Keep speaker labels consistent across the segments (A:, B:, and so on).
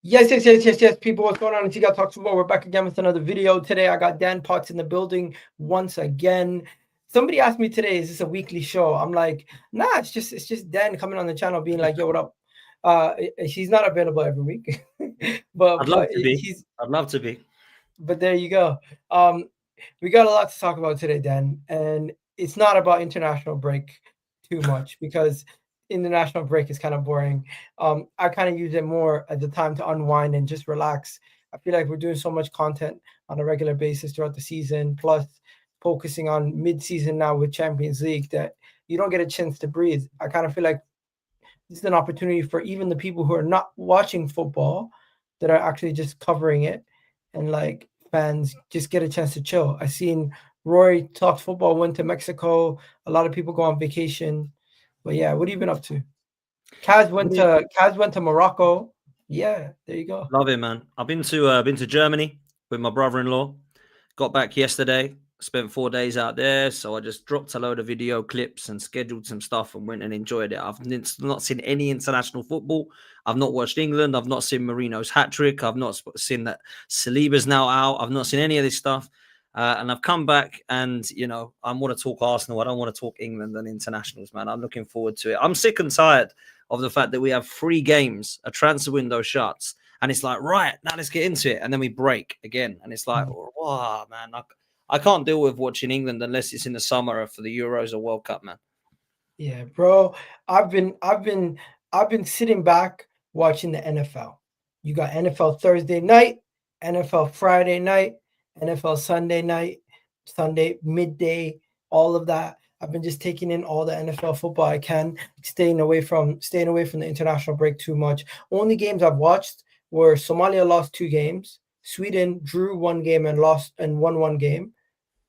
A: Yes. People, what's going on? It's Egal Talks Football. We're back again with another video. Today, I got Dan Potts in the building once again. Somebody asked me today, is this a weekly show? I'm like, nah, it's just Dan coming on the channel being like, yo, what up? He's not available every week,
B: I'd love to be.
A: he's
B: I'd love to be.
A: but there you go. We got a lot to talk about today, Dan, and it's not about international break too much because international break is kind of boring. I kind of use it more as a time to unwind and just relax. I feel like we're doing so much content on a regular basis throughout the season, plus focusing on mid-season now with Champions League that you don't get a chance to breathe. I kind of feel like this is an opportunity for even the people who are not watching football that are actually just covering it and like fans just get a chance to chill. I seen Roy talk football, went to Mexico. A lot of people go on vacation. But yeah, what have you been up to? Kaz went to Morocco. Yeah, there you go.
B: Love it, man. I've been to Germany with my brother-in-law. Got back yesterday. Spent 4 days out there, so I just dropped a load of video clips and scheduled some stuff and went and enjoyed it. I've not seen any international football. I've not watched England. I've not seen Merino's hat trick. I've not seen that Saliba's now out. I've not seen any of this stuff. And I've come back and, I want to talk Arsenal. I don't want to talk England and internationals, man. I'm looking forward to it. I'm sick and tired of the fact that we have 3 games, a transfer window shuts, and it's like, right, now let's get into it. And then we break again. And it's like, wow, man, I can't deal with watching England unless it's in the summer for the Euros or World Cup, man.
A: Yeah, bro. I've been sitting back watching the NFL. You got NFL Thursday night, NFL Friday night, NFL Sunday night, Sunday midday, all of that. I've been just taking in all the NFL football I can, staying away from the international break too much. Only games I've watched were Somalia lost 2 games, Sweden drew 1 game and won 1 game.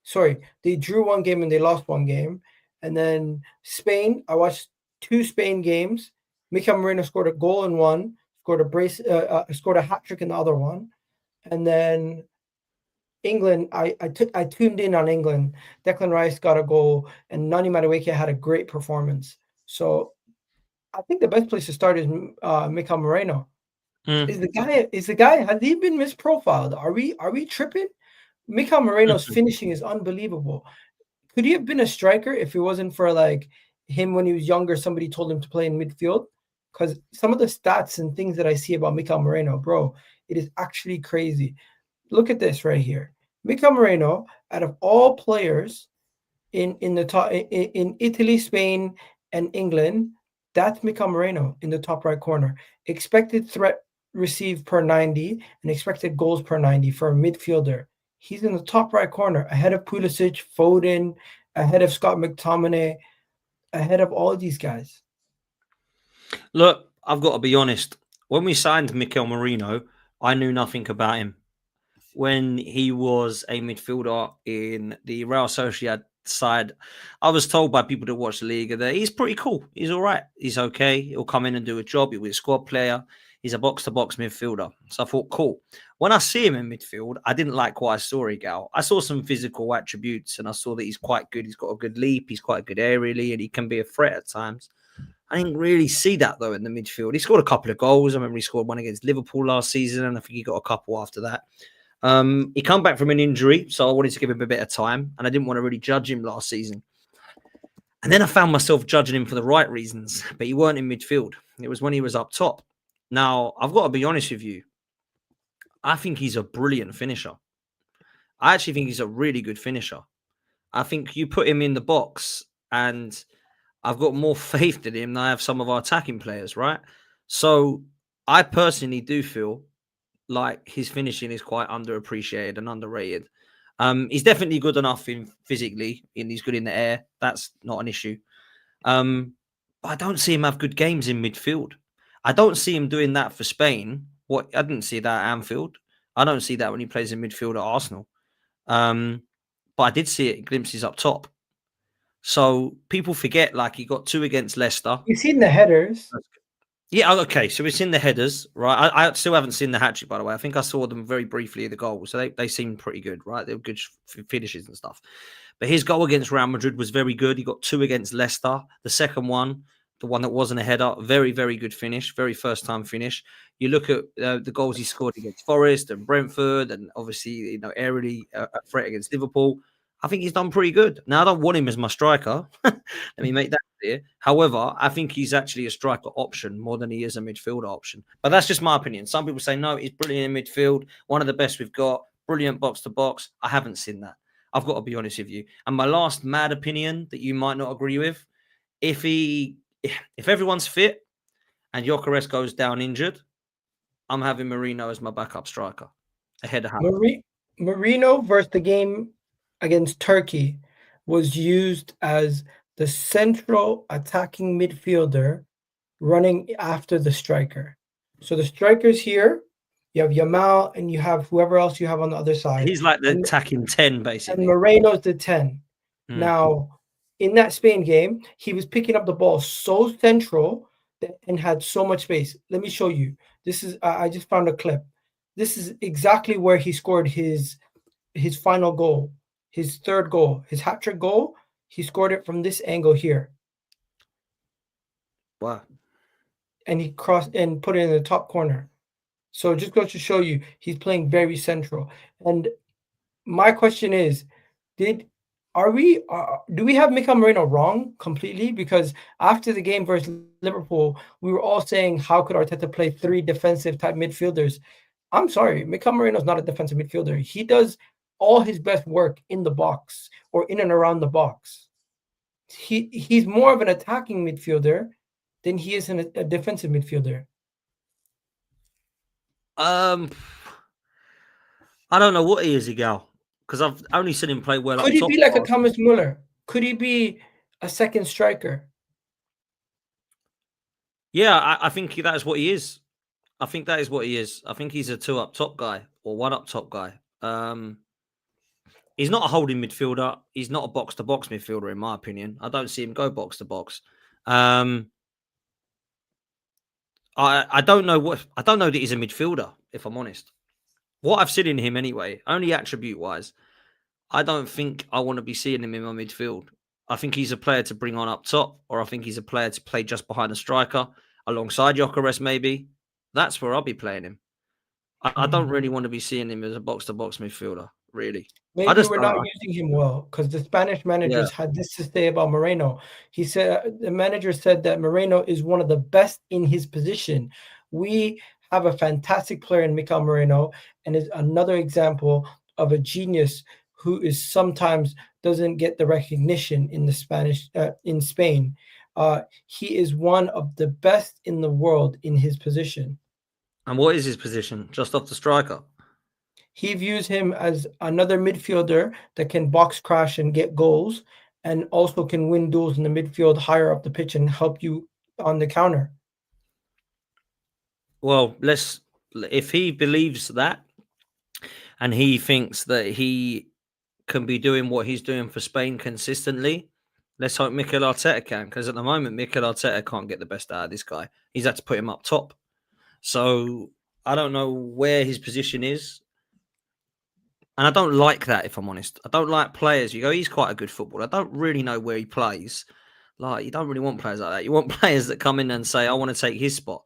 A: Sorry, they drew 1 game and they lost 1 game. And then Spain, I watched 2 Spain games. Mikel Merino scored a goal in one, scored a hat trick in the other one. And then England, I tuned in on England. Declan Rice got a goal, and noni Madueke had a great performance. So I think the best place to start is Mikel Merino. Is the guy has he been misprofiled? Are we tripping? Mikel Merino's finishing is unbelievable. Could he have been a striker if it wasn't for like him when he was younger? Somebody told him to play in midfield because some of the stats and things that I see about Mikel Merino, bro, it is actually crazy. Look at this right here. Mikel Merino, out of all players in the top in Italy, Spain, and England, that's Mikel Merino in the top right corner. Expected threat received per 90 and expected goals per 90 for a midfielder. He's in the top right corner, ahead of Pulisic, Foden, ahead of Scott McTominay, ahead of all these guys.
B: Look, I've got to be honest. When we signed Mikel Merino, I knew nothing about him. When he was a midfielder in the Real Sociedad side, I was told by people that watch the league that he's pretty cool. He's all right. He's okay. He'll come in and do a job. He'll be a squad player. He's a box-to-box midfielder. So I thought, cool. When I see him in midfield, I didn't like what I saw, Egal. I saw some physical attributes, and I saw that he's quite good. He's got a good leap. He's quite good aerially, and he can be a threat at times. I didn't really see that, though, in the midfield. He scored a couple of goals. I remember he scored one against Liverpool last season, and I think he got a couple after that. He come back from an injury, so I wanted to give him a bit of time, and I didn't want to really judge him last season. And then I found myself judging him for the right reasons, but he weren't in midfield. It was when he was up top. Now, I've got to be honest with you. I think he's a brilliant finisher. I actually think he's a really good finisher. I think you put him in the box, and I've got more faith in him than I have some of our attacking players, right? So I personally do feel like his finishing is quite underappreciated and underrated. He's definitely good enough physically, and he's good in the air. That's not an issue. But I don't see him have good games in midfield. I don't see him doing that for Spain. I didn't see that at Anfield. I don't see that when he plays in midfield at Arsenal. But I did see it in glimpses up top. So people forget, like, he got 2 against Leicester.
A: You've seen the headers.
B: Yeah, okay. So we've seen the headers, right? I still haven't seen the hat trick, by the way. I think I saw them very briefly at the goal. So they seemed pretty good, right? They were good finishes and stuff. But his goal against Real Madrid was very good. He got 2 against Leicester. The second one, the one that wasn't a header. Very, very good finish. Very first time finish. You look at the goals he scored against Forest and Brentford, and obviously, aerially a threat against Liverpool. I think he's done pretty good. Now, I don't want him as my striker. Let me make that clear. However, I think he's actually a striker option more than he is a midfielder option. But that's just my opinion. Some people say, no, he's brilliant in midfield. One of the best we've got. Brilliant box to box. I haven't seen that. I've got to be honest with you. And my last mad opinion that you might not agree with, if everyone's fit and Gyökeres goes down injured, I'm having Merino as my backup striker ahead of Havertz.
A: Merino versus the game against Turkey was used as the central attacking midfielder running after the striker. So the striker's here. You have Yamal and you have whoever else you have on the other side.
B: He's like the attacking 10, basically.
A: And Moreno's the 10. Now, in that Spain game, he was picking up the ball so central and had so much space. Let me show you. This is I just found a clip. This is exactly where he scored his final goal, his third goal, his hat-trick goal. He scored it from this angle here.
B: Wow.
A: And he crossed and put it in the top corner. So it just goes to show you he's playing very central. And my question is, do we have Mikel Merino wrong completely? Because after the game versus Liverpool, we were all saying, how could Arteta play 3 defensive type midfielders? I'm sorry, Mikel Merino is not a defensive midfielder. He does all his best work in the box or in and around the box. He's more of an attacking midfielder than he is a defensive midfielder.
B: I don't know what he is, Egal, because I've only seen him play well.
A: Could he be like a Thomas Muller? Could he be a second striker?
B: Yeah, I think that is what he is. I think that is what he is. I think he's a 2 up top guy or 1 up top guy. He's not a holding midfielder. He's not a box to box midfielder, in my opinion. I don't see him go box to box. I don't know that he's a midfielder, if I'm honest. What I've seen in him anyway, only attribute wise, I don't think I want to be seeing him in my midfield. I think he's a player to bring on up top, or I think he's a player to play just behind the striker, alongside Gyökeres maybe. That's where I'll be playing him. I don't really want to be seeing him as a box to box midfielder, really.
A: Maybe we're not using him well, because the Spanish managers had this to say about Moreno. He said the manager said that Moreno is one of the best in his position. We have a fantastic player in Mikel Merino, and is another example of a genius who is sometimes doesn't get the recognition in the Spanish in Spain. He is one of the best in the world in his position.
B: And what is his position? Just off the striker?
A: He views him as another midfielder that can box crash and get goals, and also can win duels in the midfield higher up the pitch and help you on the counter.
B: Well, if he believes that, and he thinks that he can be doing what he's doing for Spain consistently, let's hope Mikel Arteta can, because at the moment, Mikel Arteta can't get the best out of this guy. He's had to put him up top. So I don't know where his position is. And I don't like that, if I'm honest. I don't like players. You go, he's quite a good footballer. I don't really know where he plays. Like, you don't really want players like that. You want players that come in and say, I want to take his spot,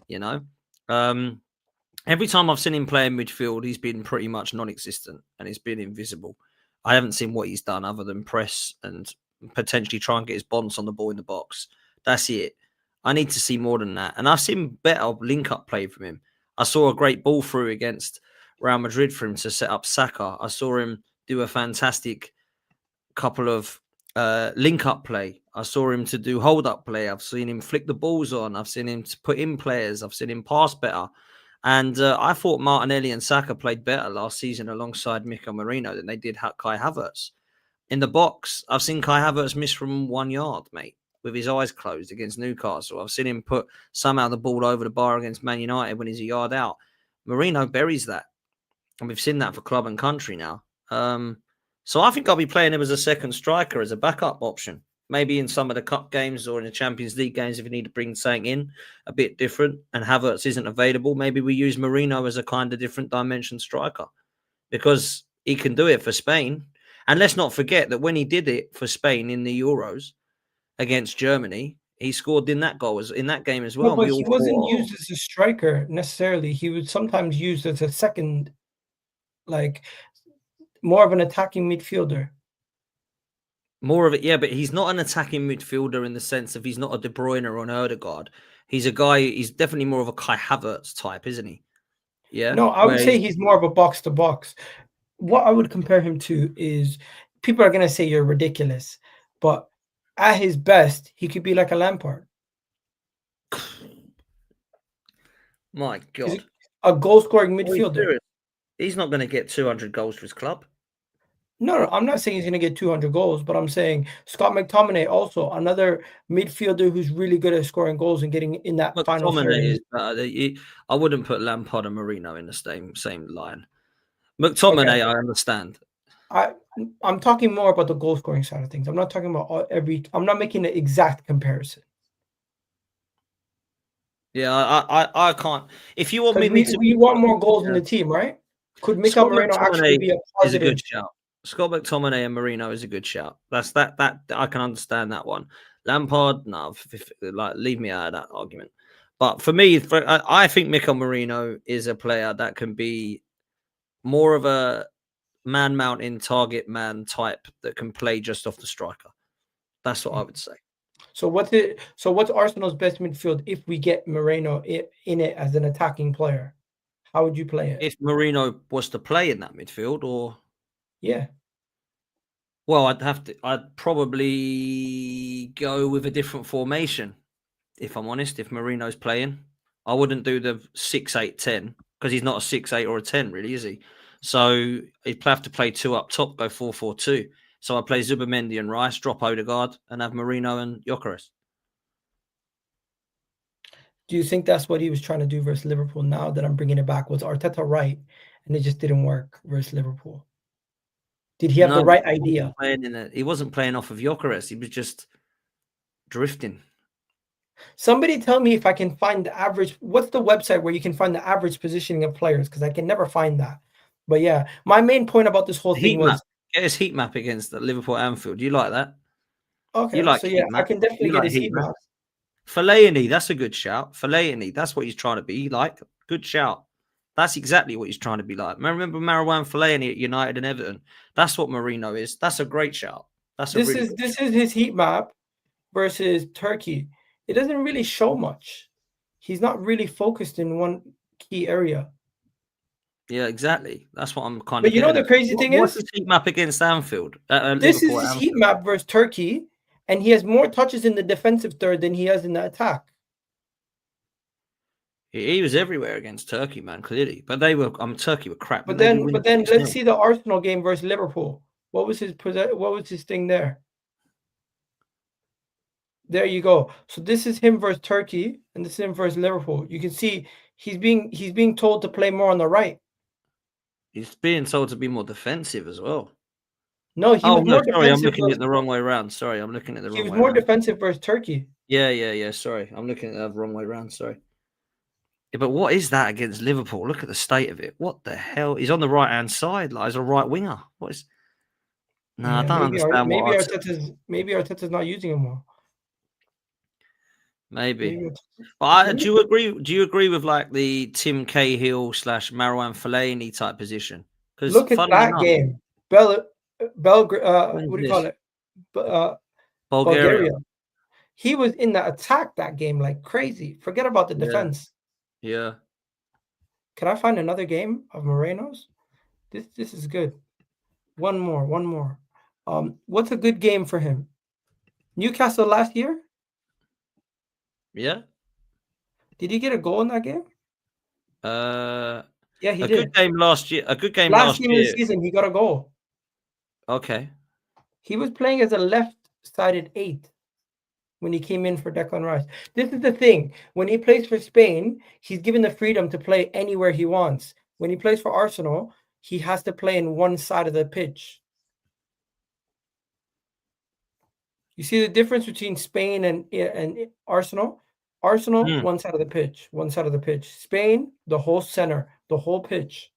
B: you know? Every time I've seen him play in midfield, he's been pretty much non-existent and he's been invisible. I haven't seen what he's done other than press and potentially try and get his bonds on the ball in the box. That's it. I need to see more than that. And I've seen better link-up play from him. I saw a great ball through against Real Madrid for him to set up Saka. I saw him do a fantastic couple of link-up play. I saw him to do hold-up play. I've seen him flick the balls on. I've seen him to put in players. I've seen him pass better. And I thought Martinelli and Saka played better last season alongside Mikel Merino than they did Kai Havertz. In the box, I've seen Kai Havertz miss from 1 yard, mate, with his eyes closed against Newcastle. I've seen him put somehow the ball over the bar against Man United when he's a yard out. Merino buries that. And we've seen that for club and country now. So I think I'll be playing him as a second striker, as a backup option. Maybe in some of the cup games or in the Champions League games, if you need to bring something in a bit different and Havertz isn't available, maybe we use Merino as a kind of different dimension striker because he can do it for Spain. And let's not forget that when he did it for Spain in the Euros against Germany, He scored in that game as
A: No,
B: well. And
A: but
B: we
A: he
B: all
A: wasn't
B: thought,
A: used as a striker necessarily. He was sometimes used as a second, like more of an attacking midfielder.
B: more of it, yeah, but he's not an attacking midfielder in the sense of he's not a De Bruyne or an Ødegaard. He's a guy. He's definitely more of a Kai Havertz type, isn't he? Yeah.
A: No, I would say he's more of a box to box. What I would compare him to is people are gonna say you're ridiculous, but at his best, he could be like a Lampard.
B: My
A: He's
B: God,
A: a goal scoring
B: are you
A: midfielder.
B: serious? He's not going to get 200 goals for his club.
A: No, I'm not saying he's gonna get 200 goals, but I'm saying Scott McTominay also another midfielder who's really good at scoring goals and getting in that final third.
B: McTominay is better. I wouldn't put Lampard and Marino in the same line. McTominay,
A: Okay.
B: I understand.
A: I'm talking more about the goal scoring side of things. I'm not talking about I'm not making an exact comparison.
B: Yeah, I can't. If you want
A: Because
B: me to,
A: we want more goals in the team, right? Could Mikel
B: Scott
A: Merino actually
B: McTominay
A: be a
B: is a
A: positive?
B: good shout. Scott McTominay and Marino is a good shout. That I can understand that one. Lampard, no, like leave me out of that argument. But for me, I think Mikel Merino is a player that can be more of a man mountain target man type that can play just off the striker. That's what I would say.
A: So what's Arsenal's best midfield if we get Moreno in it as an attacking player? How would you play it?
B: If Marino was to play in that midfield, or
A: Yeah.
B: well, I'd probably go with a different formation. If I'm honest, if Marino's playing, I wouldn't do the 6-8-10 because he's not a 6-8 or a 10, really, is he? So he'd have to play two up top, go 4-4-2. So I play Zubimendi and Rice, drop Ødegaard, and have Marino and Gyökeres.
A: Do you think that's what he was trying to do versus Liverpool? Now that I'm bringing it back, was Arteta right, and it just didn't work versus Liverpool? Did he have the right idea?
B: He wasn't playing off of Gyökeres. He was just drifting.
A: Somebody tell me if I can find the average. What's the website where you can find the average positioning of players? Because I can never find that. But yeah, my main point about this whole thing was
B: get his heat map against the Liverpool Anfield. You like that?
A: okay.
B: You like
A: so yeah, I can definitely get his heat map.
B: Fellaini, that's a good shout. Fellaini, that's what he's trying to be like. Good shout. That's exactly what he's trying to be like. Remember Marouane Fellaini at United and Everton? That's what Marino is. That's a great shout.
A: This is his heat map versus Turkey. It doesn't really show much. He's not really focused in one key area.
B: Yeah, exactly. That's what I'm kind
A: But
B: of.
A: You know the crazy thing
B: what's
A: is,
B: his heat map against Anfield?
A: this is his heat map versus Turkey, and he has more touches in the defensive third than he has in the attack.
B: He was everywhere against Turkey, man. Clearly, but they were. Turkey were crap.
A: But then let's see the Arsenal game versus Liverpool. What was his thing there? There you go. So this is him versus Turkey, and this is him versus Liverpool. You can see he's being told to play more on the right.
B: He's being told to be more defensive as well.
A: No, he was more defensive.
B: Sorry, I'm looking at the wrong way around. Sorry, I'm looking at the wrong way.
A: He was more defensive versus Turkey.
B: Yeah. Sorry, I'm looking at the wrong way around. Sorry. Yeah, but what is that against Liverpool? Look at the state of it. What the hell? He's on the right hand side, like as a right winger. What is? No, I don't understand.
A: Maybe Arteta's not using him well.
B: Maybe. But do you agree? Do you agree with like the Tim Cahill / Marouane Fellaini type position? Because
A: look at that game, what do you call it? Bulgaria. He was in the attack that game like crazy. Forget about the defense.
B: Yeah.
A: Can I find another game of Moreno's? This is good. One more. What's a good game for him? Newcastle last year?
B: Yeah.
A: Did he get a goal in that game?
B: Yeah,
A: he did.
B: A good game last year. A good game
A: last year. Of the season, he got a goal.
B: Okay.
A: He was playing as a left-sided 8 when he came in for Declan Rice. This is the thing. When he plays for Spain, he's given the freedom to play anywhere he wants. When he plays for Arsenal, he has to play in one side of the pitch. You see the difference between Spain and Arsenal? Arsenal, one side of the pitch. Spain, the whole center, the whole pitch.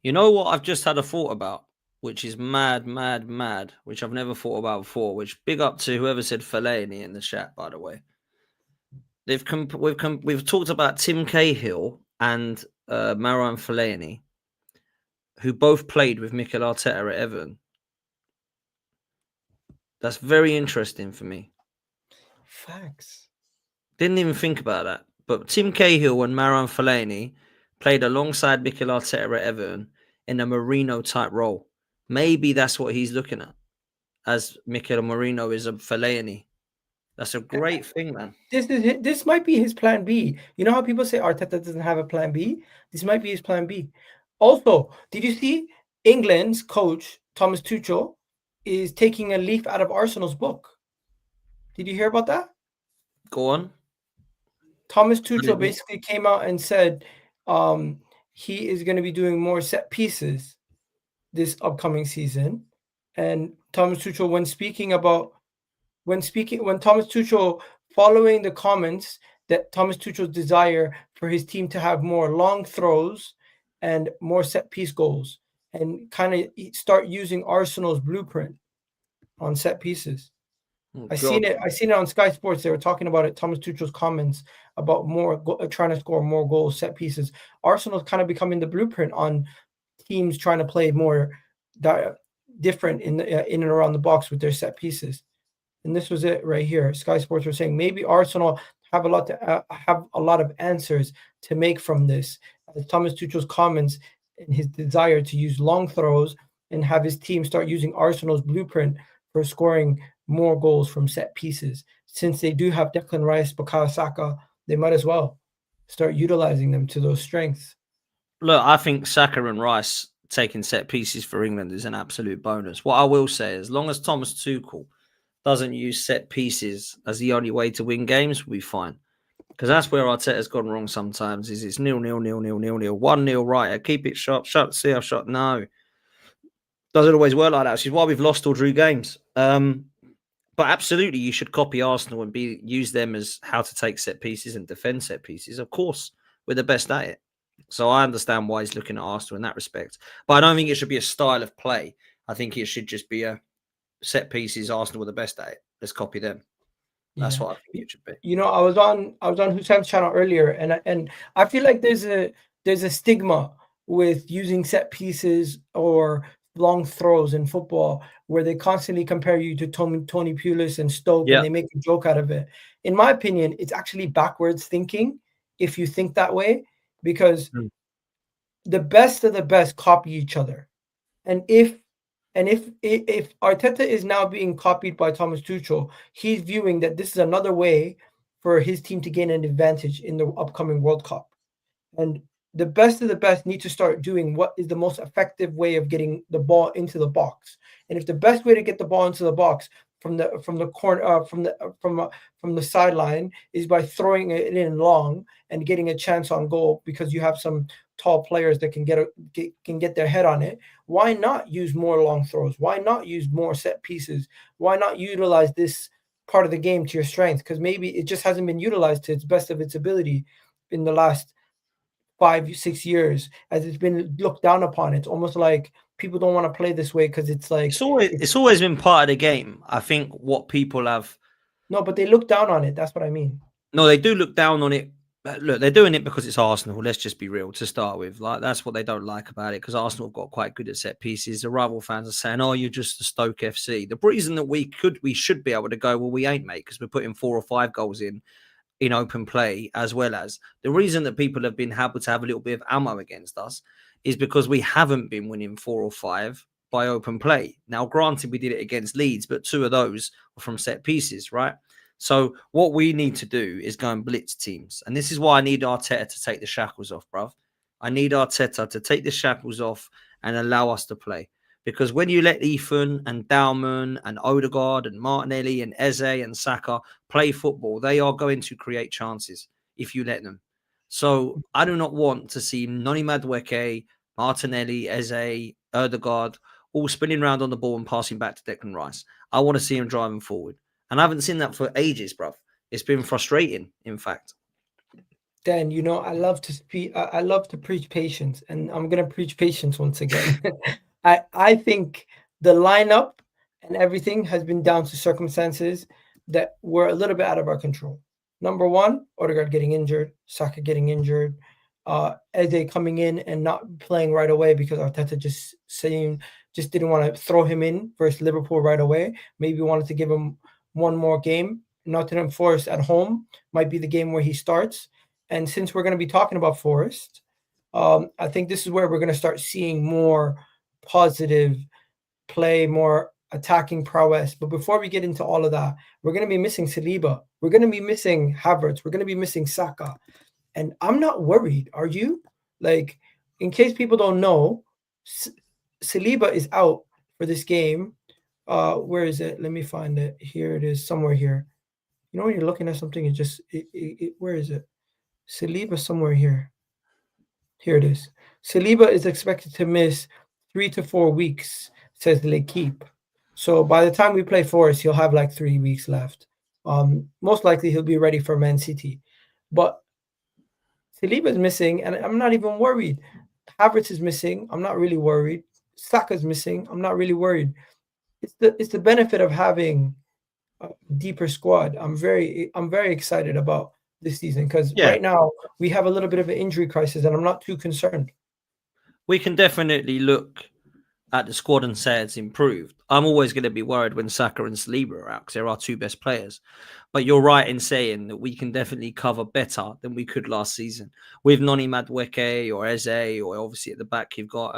B: You know what I've just had a thought about? which is mad, which I've never thought about before. Which big up to whoever said Fellaini in the chat, by the way. We've talked about Tim Cahill and Marouane Fellaini, who both played with Mikel Arteta at Everton. That's very interesting for me.
A: Facts.
B: Didn't even think about that. But Tim Cahill and Marouane Fellaini played alongside Mikel Arteta at Everton in a Merino type role. Maybe that's what he's looking at, as Mikel Merino is a Fellaini. That's a great thing, man.
A: This might be his plan B. You know how people say Arteta doesn't have a plan B? This might be his plan B. Also, did you see England's coach Thomas Tuchel is taking a leaf out of Arsenal's book? Did you hear about that?
B: Go on.
A: Thomas Tuchel basically came out and said he is going to be doing more set pieces this upcoming season. And Thomas Tuchel, when Thomas Tuchel, following the comments that Thomas Tuchel's desire for his team to have more long throws and more set piece goals, and kind of start using Arsenal's blueprint on set pieces. I seen it on Sky Sports. They were talking about it. Thomas Tuchel's comments about trying to score more goals, set pieces. Arsenal's kind of becoming the blueprint on teams trying to play more different in and around the box with their set pieces. And this was it right here. Sky Sports were saying maybe Arsenal have a lot of answers to make from this. As Thomas Tuchel's comments and his desire to use long throws and have his team start using Arsenal's blueprint for scoring more goals from set pieces. Since they do have Declan Rice, Bukayo Saka, they might as well start utilizing them to those strengths.
B: Look, I think Saka and Rice taking set pieces for England is an absolute bonus. What I will say, as long as Thomas Tuchel doesn't use set pieces as the only way to win games, we'll be fine. Because that's where Arteta's gone wrong sometimes, is it's 0-0, 0-0, 0-0, 1-0, right, keep it sharp, see our shot. No. Doesn't always work like that, which is why we've lost or drew games. But absolutely, you should copy Arsenal and use them as how to take set pieces and defend set pieces. Of course, we're the best at it. So I understand why he's looking at Arsenal in that respect. But I don't think it should be a style of play. I think it should just be a set pieces. Arsenal were the best at it. Let's copy them. That's what I think it should be.
A: You know, I was on Hussein's channel earlier, and I feel like there's a stigma with using set pieces or long throws in football, where they constantly compare you to Tony Pulis and Stoke, and they make a joke out of it. In my opinion, it's actually backwards thinking if you think that way, because the best of the best copy each other. And if Arteta is now being copied by Thomas Tuchel, he's viewing that this is another way for his team to gain an advantage in the upcoming World Cup. And the best of the best need to start doing what is the most effective way of getting the ball into the box. And if the best way to get the ball into the box from the corner from the sideline is by throwing it in long and getting a chance on goal, because you have some tall players that can get their head on it, why not use more long throws? Why not use more set pieces? Why not utilize this part of the game to your strength? Because maybe it just hasn't been utilized to its best of its ability in the last 5-6 years, as it's been looked down upon. It's almost like people don't want to play this way because it's like
B: it's always been part of the game. I think what people have
A: but they look down on it. That's what I mean.
B: No, they do look down on it. Look, they're doing it because it's Arsenal. Let's just be real to start with. Like, that's what they don't like about it, because Arsenal have got quite good at set pieces. The rival fans are saying, "Oh, you're just a Stoke FC." The reason that we should be able to go, well, we ain't, mate, because we're putting 4 or 5 goals in open play, as well as the reason that people have been able to have a little bit of ammo against us is because we haven't been winning 4 or 5 by open play. Now, granted, we did it against Leeds, but 2 of those were from set pieces, right? So what we need to do is go and blitz teams. And this is why I need Arteta to take the shackles off, bruv. I need Arteta to take the shackles off and allow us to play. Because when you let Ethan and Dalman and Ødegaard and Martinelli and Eze and Saka play football, they are going to create chances if you let them. So I do not want to see Noni Madueke, Martinelli, Eze, Ødegaard all spinning around on the ball and passing back to Declan Rice. I want to see him driving forward. And I haven't seen that for ages, bruv. It's been frustrating, in fact.
A: Dan, I love to speak. I love to preach patience, and I'm going to preach patience once again. I think the lineup and everything has been down to circumstances that were a little bit out of our control. Number one, Ødegaard getting injured, Saka getting injured, Eze coming in and not playing right away because Arteta just didn't want to throw him in versus Liverpool right away. Maybe wanted to give him one more game. Nottingham Forest at home might be the game where he starts. And since we're going to be talking about Forest, I think this is where we're going to start seeing more positive play, more attacking prowess. But before we get into all of that, we're going to be missing Saliba. We're going to be missing Havertz. We're going to be missing Saka. And I'm not worried. Are you? Like, in case people don't know, Saliba is out for this game. Where is it? Let me find it. Here it is, somewhere here. You know, when you're looking at something, where is it? Saliba somewhere here. Here it is. Saliba is expected to miss 3 to 4 weeks, says L'Equipe. So by the time we play Forest, he'll have like 3 weeks left. Most likely he'll be ready for Man City. But Saliba is missing, and I'm not even worried. Havertz is missing. I'm not really worried. Saka's missing. I'm not really worried. It's the benefit of having a deeper squad. I'm very excited about this season because right now we have a little bit of an injury crisis, and I'm not too concerned.
B: We can definitely look at the squad and say it's improved. I'm always going to be worried when Saka and Saliba are out because they're our two best players. But you're right in saying that we can definitely cover better than we could last season. With noni, madueke or Eze, or obviously at the back you've got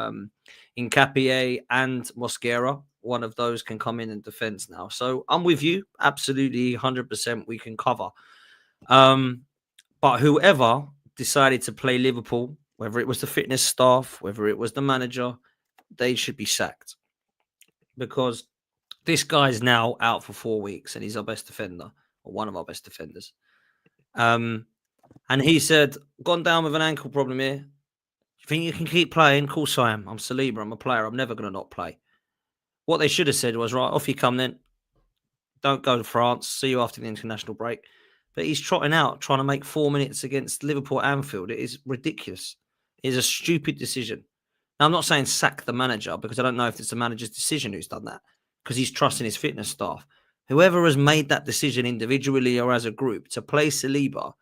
B: Nkapie and Mosquera. One of those can come in defence now. So I'm with you. Absolutely 100% we can cover. But whoever decided to play Liverpool, whether it was the fitness staff, whether it was the manager, they should be sacked. Because this guy's now out for 4 weeks and he's our best defender, or one of our best defenders. And he said, gone down with an ankle problem here. You think you can keep playing? Of course I am. I'm Saliba. I'm a player. I'm never going to not play. What they should have said was, right, off you come then. Don't go to France. See you after the international break. But he's trotting out, trying to make 4 minutes against Liverpool at Anfield. It is ridiculous. It is a stupid decision. Now, I'm not saying sack the manager because I don't know if it's the manager's decision who's done that because he's trusting his fitness staff. Whoever has made that decision individually or as a group to play Saliba,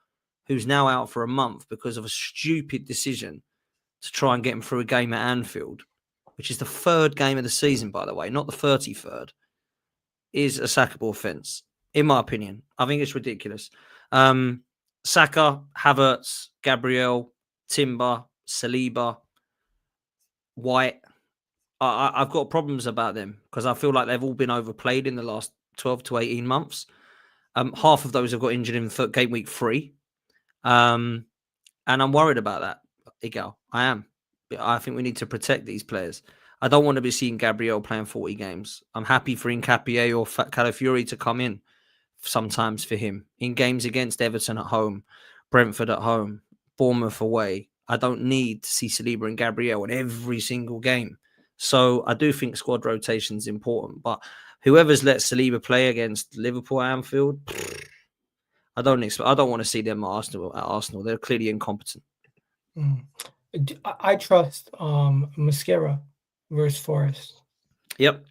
B: who's now out for a month because of a stupid decision to try and get him through a game at Anfield, which is the third game of the season, by the way, not the 33rd, is a sackable offence, in my opinion. I think it's ridiculous. Saka, Havertz, Gabriel, Timber, Saliba, White. I've got problems about them because I feel like they've all been overplayed in the last 12 to 18 months. Half of those have got injured in game week 3. And I'm worried about that, Egal. I am. I think we need to protect these players. I don't want to be seeing Gabriel playing 40 games. I'm happy for Nkapie or Calafiori to come in sometimes for him in games against Everton at home, Brentford at home, Bournemouth away. I don't need to see Saliba and Gabriel in every single game. So I do think squad rotation is important. But whoever's let Saliba play against Liverpool at Anfield, I don't want to see them at Arsenal. They're clearly incompetent.
A: I trust Mosquera versus Forest.
B: Yep.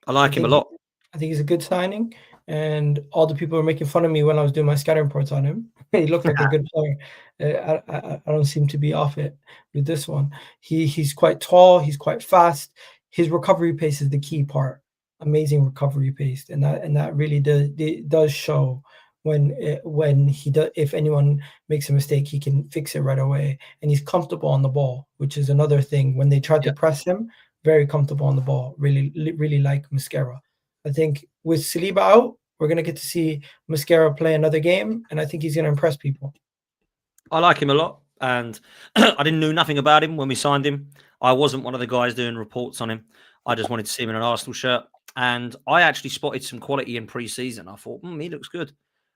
B: I like him a lot.
A: I think he's a good signing. And all the people were making fun of me when I was doing my scouting reports on him. He looked like a good player. I don't seem to be off it with this one. He's quite tall. He's quite fast. His recovery pace is the key part. Amazing recovery pace, and that really does show when he does. If anyone makes a mistake, he can fix it right away. And he's comfortable on the ball, which is another thing. When they tried to press him, very comfortable on the ball. Really like Mosquera. I think with Saliba out, we're going to get to see Mosquera play another game, and I think he's going to impress people.
B: I like him a lot, and I didn't know nothing about him when we signed him. I wasn't one of the guys doing reports on him. I just wanted to see him in an Arsenal shirt, and I actually spotted some quality in pre-season. I thought, he looks good.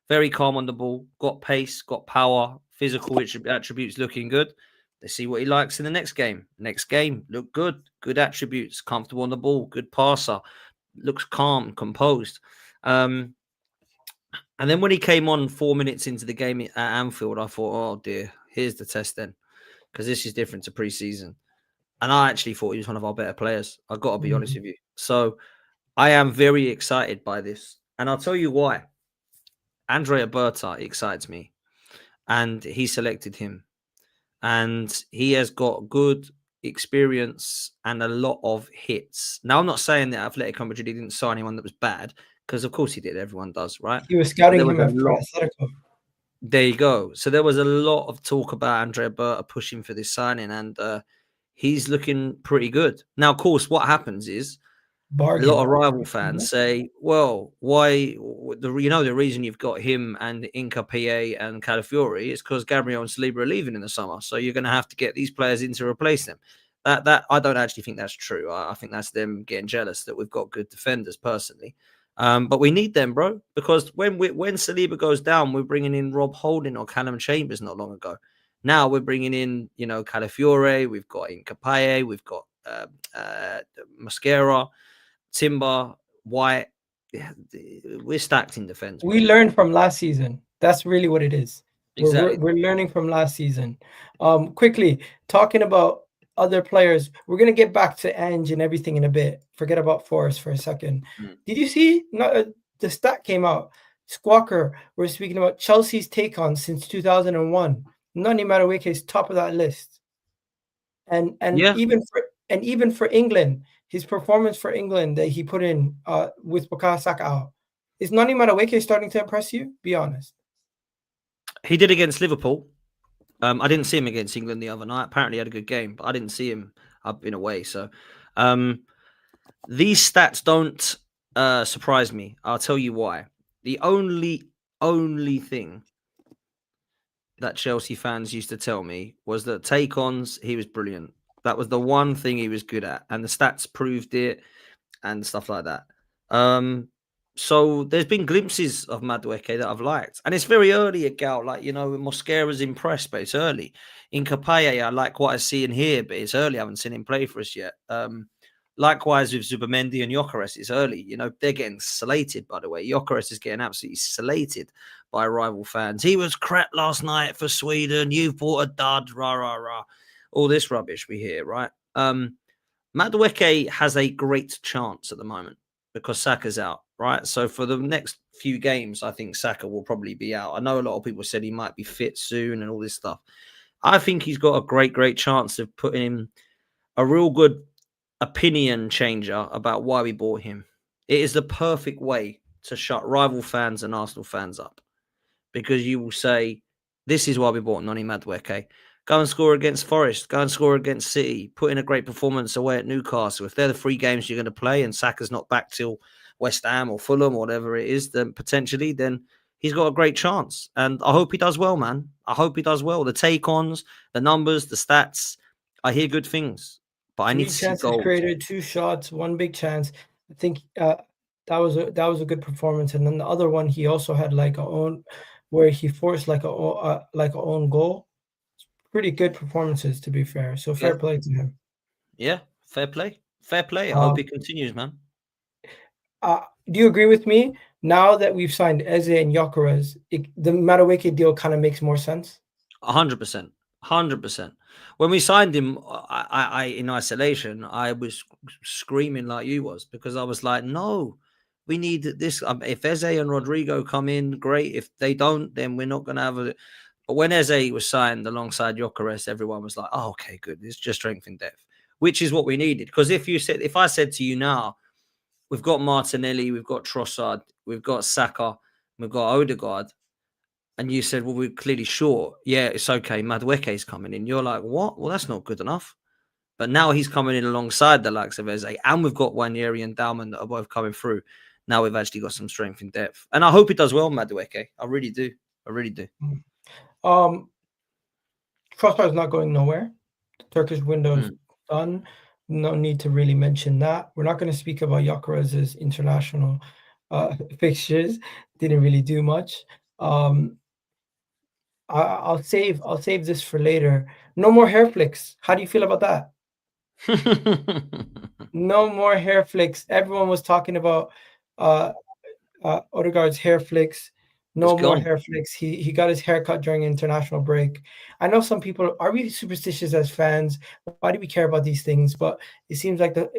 B: Very calm on the ball, got pace, got power, physical attributes looking good. Let's see what he likes in the next game. Next game, look good. Good attributes, comfortable on the ball, good passer. Looks calm, composed. And then when he came on 4 minutes into the game at Anfield, I thought, oh dear, here's the test then. Because this is different to pre-season. and I actually thought he was one of our better players. I've got to be honest with you. So I am very excited by this, and I'll tell you why. Andrea Berta excites me, and he selected him, and he has got good experience and a lot of hits. Now, I'm not saying that Atletico Madrid didn't sign anyone that was bad, because of course he did. Everyone does, right?
A: He was
B: But there
A: scouting
B: was
A: him
B: a
A: for
B: lot.
A: Atletico.
B: There you go. So there was a lot of talk about Andrea Berta pushing for this signing, and he's looking pretty good. Now, of course, what happens is a lot
A: Bargain.
B: of rival fans say, "Well, why? The reason you've got him and Inca PA and Calafiori is because Gabriel and Saliba are leaving in the summer, so you're going to have to get these players in to replace them." That I don't actually think that's true. I think that's them getting jealous that we've got good defenders, personally. But we need them, bro, because when Saliba goes down, we're bringing in Rob Holding or Callum Chambers not long ago. Now we're bringing in, Calafiore, we've got Inca PA, we've got Mosquera, Timber, White. Yeah, we're stacked in defense.
A: We learned from last season. That's really what it is.
B: Exactly.
A: We're learning from last season. Quickly talking about other players, we're gonna get back to Ange and everything in a bit. Forget about Forest for a second. Did you see? The stat came out. Squawker. We're speaking about Chelsea's take on since 2001. Noni Madueke is top of that list. And
B: Yeah.
A: even for England, his performance for England that he put in with Bukayo Saka out. Is Noni Madueke starting to impress you? Be honest.
B: He did against Liverpool. I didn't see him against England the other night. Apparently, he had a good game, but I didn't see him. I've been away, so these stats don't surprise me. I'll tell you why. The only thing that Chelsea fans used to tell me was that take-ons, he was brilliant. That was the one thing he was good at, and the stats proved it and stuff like that. So there's been glimpses of Madueke that I've liked, and it's very early at Gal. Mosquera's impressed, but it's early. In Capaye, I like what I see and hear, but it's early. I haven't seen him play for us yet. Likewise with Zubamendi and Gyökeres, it's early. They're getting slated, by the way. Gyökeres is getting absolutely slated by rival fans. He was crap last night for Sweden. You've bought a dud, rah, rah, rah. All this rubbish we hear, right? Madueke has a great chance at the moment because Saka's out, right? So for the next few games, I think Saka will probably be out. I know a lot of people said he might be fit soon and all this stuff. I think he's got a great chance of putting him a real good opinion changer about why we bought him. It is the perfect way to shut rival fans and Arsenal fans up, because you will say, this is why we bought Noni Madueke. Go and score against Forest. Go and score against City. Put in a great performance away at Newcastle. If they're the 3 games you're going to play and Saka's not back till West Ham or Fulham or whatever it is, then potentially, then he's got a great chance. And I hope he does well, man. I hope he does well. The take-ons, the numbers, the stats, I hear good things. But I need to see
A: 3 chances
B: goals.
A: created, 2 shots, 1 big chance. I think that was a good performance. And then the other one, he also had where he forced like a own goal. Pretty good performances, to be fair. So fair play to him.
B: Yeah, fair play. Fair play. I hope it continues, man.
A: Do you agree with me? Now that we've signed Eze and Gyökeres, the Madueke deal kind of makes more sense?
B: 100%. 100%. When we signed him, I in isolation, I was screaming like you was, because I was like, no, we need this. If Eze and Rodrigo come in, great. If they don't, then we're not going to have a... But when Eze was signed alongside Gyökeres, everyone was like, oh, okay, good. It's just strength in depth, which is what we needed. Because if I said to you now, we've got Martinelli, we've got Trossard, we've got Saka, we've got Ødegaard, and you said, well, we're clearly short. Yeah, it's okay. Madueke's coming in. You're like, what? Well, that's not good enough. But now he's coming in alongside the likes of Eze, and we've got Wanyeri and Dalman that are both coming through. Now we've actually got some strength in depth. And I hope he does well, Madueke. I really do. I really do.
A: Trossard's not going nowhere. The Turkish window's done. No need to really mention that. We're not going to speak about Gyökeres's international fixtures. Didn't really do much. I'll save this for later. No more hair flicks. How do you feel about that? No more hair flicks. Everyone was talking about Ødegaard's hair flicks. No more
B: gone.
A: hair flicks. He got his hair cut during international break. I know some people are we superstitious as fans. Why do we care about these things? But it seems like the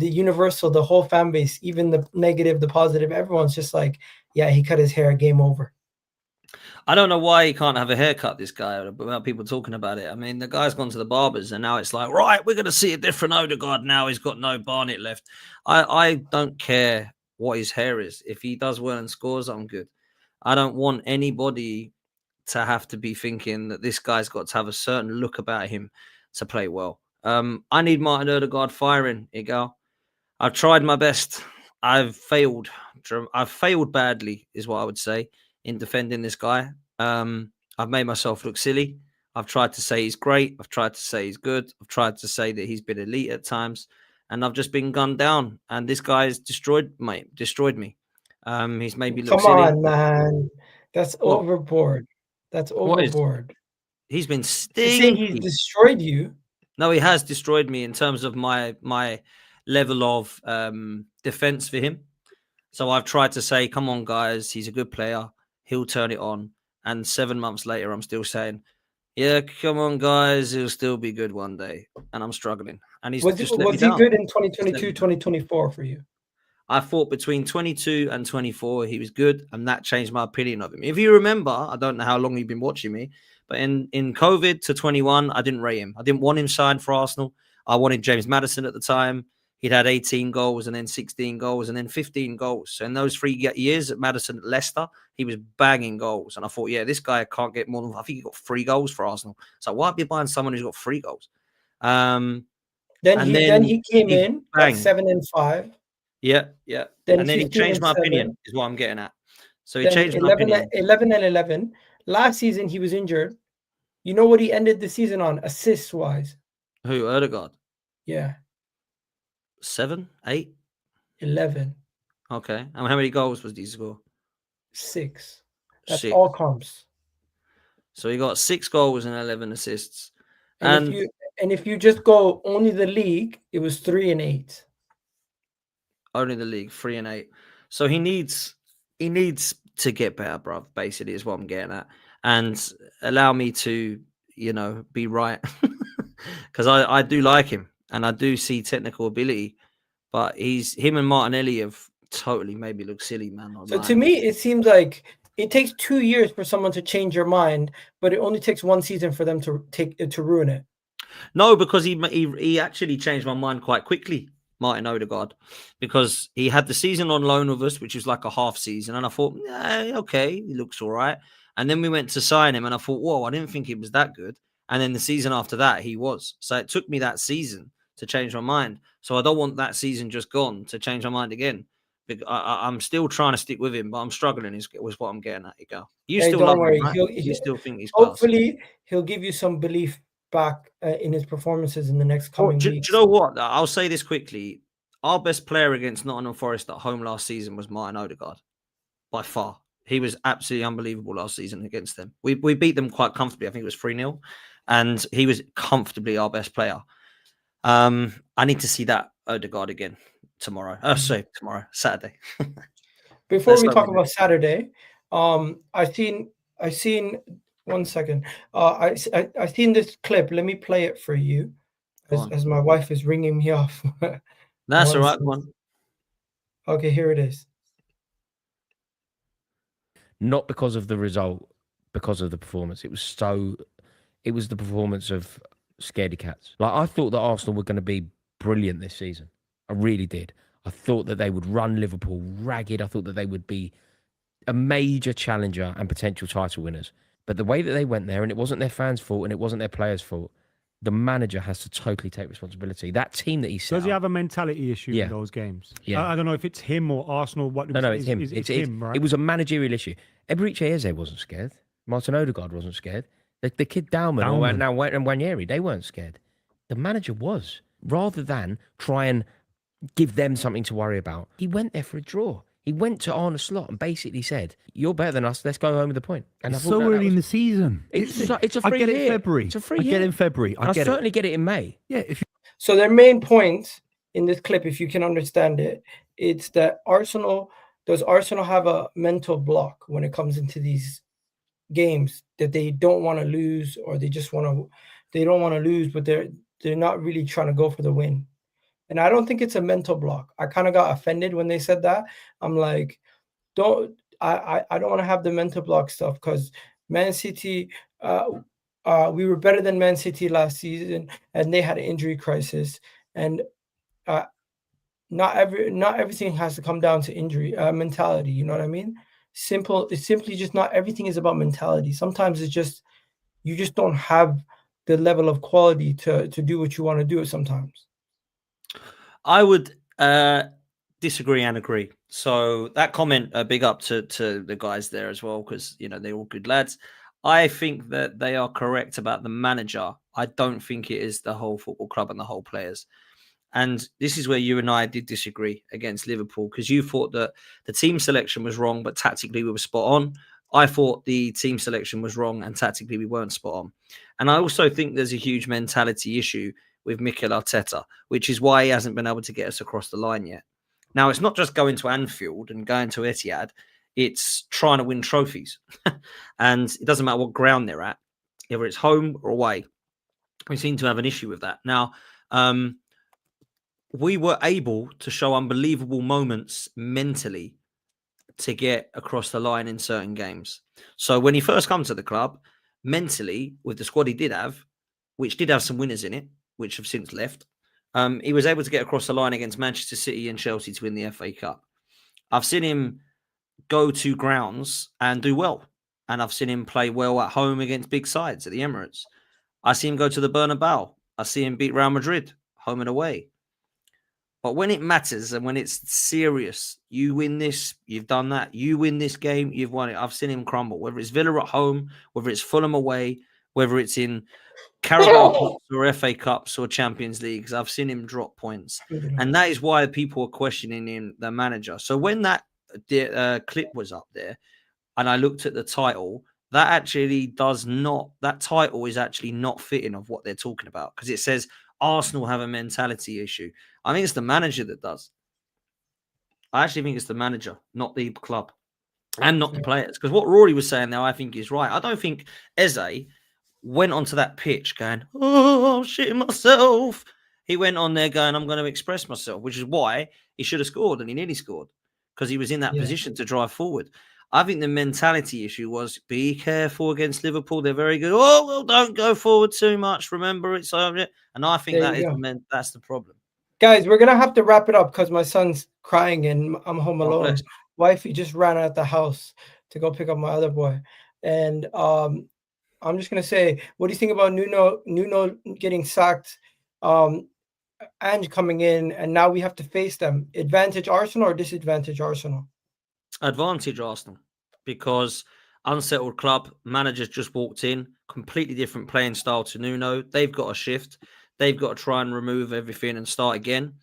A: universal, the whole fan base, even the negative, the positive, everyone's just like, yeah, he cut his hair, game over.
B: I don't know why he can't have a haircut, this guy, without people talking about it. I mean, the guy's gone to the barbers and now it's like, right, we're going to see a different Ødegaard now. He's got no barnet left. I don't care what his hair is. If he does well and scores, I'm good. I don't want anybody to have to be thinking that this guy's got to have a certain look about him to play well. I need Martin Ødegaard firing, Egal. I've tried my best. I've failed. I've failed badly, is what I would say, in defending this guy. I've made myself look silly. I've tried to say he's great. I've tried to say he's good. I've tried to say that he's been elite at times. And I've just been gunned down. And this guy has destroyed me. He's made me look silly.
A: Come on, man. That's overboard. That's overboard.
B: He's been
A: stinky. To say he's destroyed you.
B: No, he has destroyed me in terms of my level of defense for him. So I've tried to say, come on, guys, he's a good player. He'll turn it on. And 7 months later, I'm still saying, yeah, come on, guys, he'll still be good one day. And I'm struggling. And he's was he
A: good in 2022, 2024 for you?
B: I thought between 22 and 24, he was good. And that changed my opinion of him. If you remember, I don't know how long you've been watching me, but in COVID to 21, I didn't rate him. I didn't want him signed for Arsenal. I wanted James Maddison at the time. He'd had 18 goals and then 16 goals and then 15 goals. So in those 3 years at Maddison at Leicester, he was bagging goals. And I thought, yeah, this guy can't get more than, I think he got 3 goals for Arsenal. So why be buying someone who's got 3 goals?
A: Then he came in at 7 and 5.
B: Yeah. And then he changed my opinion, is what I'm getting at. So he changed my opinion.
A: 11 and 11. Last season, he was injured. You know what he ended the season on, assists-wise?
B: Who, Ødegaard?
A: Yeah.
B: 7, 8,
A: 11.
B: Okay. And how many goals was he score?
A: 6. That's 6. All comps.
B: So he got 6 goals and 11 assists.
A: And if you just go only the league, it was 3 and 8.
B: Only the league, 3 and 8. So he needs to get better, bruv. Basically, is what I'm getting at, and allow me to, be right, because I do like him. And I do see technical ability, but him and Martinelli have totally made me look silly, man.
A: So to me, it seems like it takes 2 years for someone to change your mind, but it only takes 1 season for them to ruin it.
B: No, because he actually changed my mind quite quickly, Martin Ødegaard, because he had the season on loan with us, which was like a half season, and I thought, okay, he looks all right. And then we went to sign him, and I thought, whoa, I didn't think he was that good. And then the season after that, he was. So it took me that season to change my mind. So I don't want that season just gone to change my mind again. I'm still trying to stick with him, but I'm struggling is what I'm getting at. You still
A: don't
B: love
A: worry.
B: him, right? You still think he's
A: hopefully class. He'll give you some belief back in his performances in the next coming weeks.
B: Do you know what? I'll say this quickly. Our best player against Nottingham Forest at home last season was Martin Ødegaard, by far. He was absolutely unbelievable last season against them. We beat them quite comfortably. I think it was 3-0. And he was comfortably our best player. I need to see that Ødegaard again tomorrow. Tomorrow, Saturday.
A: Before we talk about Saturday, I seen 1 second. I seen this clip. Let me play it for you, as my wife is ringing me off.
B: That's all right, one.
A: Okay, here it is.
C: Not because of the result, because of the performance. It was the performance of scaredy cats. Like, I thought that Arsenal were going to be brilliant this season. I really did. I thought that they would run Liverpool ragged. I thought that they would be a major challenger and potential title winners. But the way that they went there, and it wasn't their fans' fault and it wasn't their players' fault, the manager has to totally take responsibility. That team that he set
D: Does he have a mentality issue in those games?
C: Yeah.
D: I don't know if it's him or Arsenal.
C: No, it's him.
D: It's him, right?
C: It was a managerial issue. Eberechi Eze wasn't scared. Martin Ødegaard wasn't scared. The kid Daumann and Nwaneri, they weren't scared. The manager was. Rather than try and give them something to worry about, he went there for a draw. He went to Arne Slot and basically said, "You're better than us. Let's go home with the point." And
D: it's so early in the season.
C: It's a free
D: I get it
C: hit.
D: in February.
C: It's a free
D: I
C: hit.
D: get it in February.
C: I certainly get it in May.
D: Yeah.
A: So their main point in this clip, if you can understand it, it's that Arsenal does Arsenal have a mental block when it comes into these games that they don't want to lose, or they don't want to lose, but they're not really trying to go for the win? And I don't think it's a mental block. I kind of got offended when they said that. I'm like, I don't want to have the mental block stuff, because Man City, we were better than Man City last season, and they had an injury crisis, and not everything has to come down to injury mentality. You know what I mean? It's simply just not everything is about mentality. Sometimes it's just you just don't have the level of quality to do what you want to do sometimes.
B: I would disagree and agree. So that comment, big up to the guys there as well, because they're all good lads. I think that they are correct about the manager. I don't think it is the whole football club and the whole players. And this is where you and I did disagree against Liverpool, because you thought that the team selection was wrong, but tactically we were spot on. I thought the team selection was wrong and tactically we weren't spot on. And I also think there's a huge mentality issue with Mikel Arteta, which is why he hasn't been able to get us across the line yet. Now, it's not just going to Anfield and going to Etihad. It's trying to win trophies. And it doesn't matter what ground they're at, whether it's home or away. We seem to have an issue with that. Now, we were able to show unbelievable moments mentally to get across the line in certain games. So when he first come to the club, mentally, with the squad he did have, which did have some winners in it, which have since left, he was able to get across the line against Manchester City and Chelsea to win the FA Cup. I've seen him go to grounds and do well. And I've seen him play well at home against big sides at the Emirates. I see him go to the Bernabeu. I see him beat Real Madrid, home and away. But when it matters and when it's serious, you win this, you've done that. You win this game, you've won it. I've seen him crumble, whether it's Villa at home, whether it's Fulham away, whether it's in Carabao Cups or FA Cups or Champions Leagues. I've seen him drop points. And that is why people are questioning him, the manager. So when that clip was up there and I looked at the title, that title is actually not fitting of what they're talking about, because it says Arsenal have a mentality issue. I think it's the manager that does. I actually think it's the manager, not the club and not the players. Because what Rory was saying there, I think is right. I don't think Eze went onto that pitch going, oh, I'm shitting myself. He went on there going, I'm going to express myself, which is why he should have scored, and he nearly scored because he was in that position to drive forward. I think the mentality issue was be careful against Liverpool. They're very good. Oh, well, don't go forward too much. Remember, it's over. And I think that's the problem.
A: Guys, we're going to have to wrap it up because my son's crying and I'm home alone. Wifey just ran out the house to go pick up my other boy. And I'm just going to say, what do you think about Nuno getting sacked, Ange coming in, and now we have to face them? Advantage Arsenal or disadvantage Arsenal?
B: Advantage Arsenal, because unsettled club, managers just walked in, completely different playing style to Nuno. They've got a shift. They've got to try and remove everything and start again.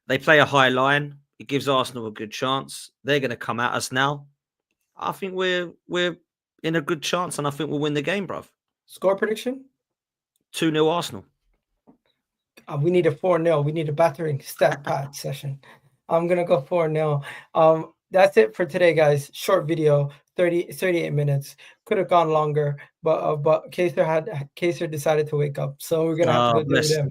B: They play a high line. It gives Arsenal a good chance. They're going to come at us now. I think we're in a good chance, and I think we'll win the game, bruv. Score
A: prediction?
B: 2-0 Arsenal.
A: We need a 4-0. We need a battering stat pad session. I'm going to go 4-0. That's it for today, guys. Short video, 38 minutes. Could have gone longer, but Kaser decided to wake up, so we're gonna have to go do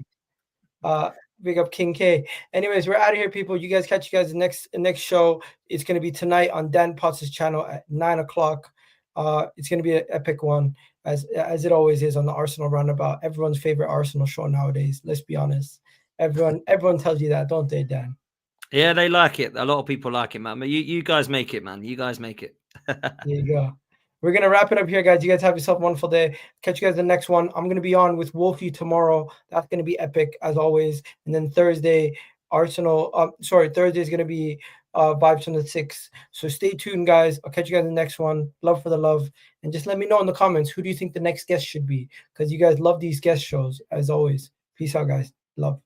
A: them. Big up King K. Anyways, we're out of here, people. You guys catch you guys next show. It's gonna be tonight on Dan Potts' channel at 9:00. It's gonna be an epic one, as it always is on the Arsenal Roundabout. Everyone's favorite Arsenal show nowadays. Let's be honest. Everyone tells you that, don't they, Dan?
B: Yeah, they like it. A lot of people like it, man. But you guys make it, man. You guys make it.
A: There you go. We're going to wrap it up here, guys. You guys have yourself a wonderful day. Catch you guys in the next one. I'm going to be on with Wolfie tomorrow. That's going to be epic, as always. And then Thursday, Thursday is going to be Vibes from the 6. So stay tuned, guys. I'll catch you guys in the next one. Love for the love. And just let me know in the comments, who do you think the next guest should be? Because you guys love these guest shows, as always. Peace out, guys. Love.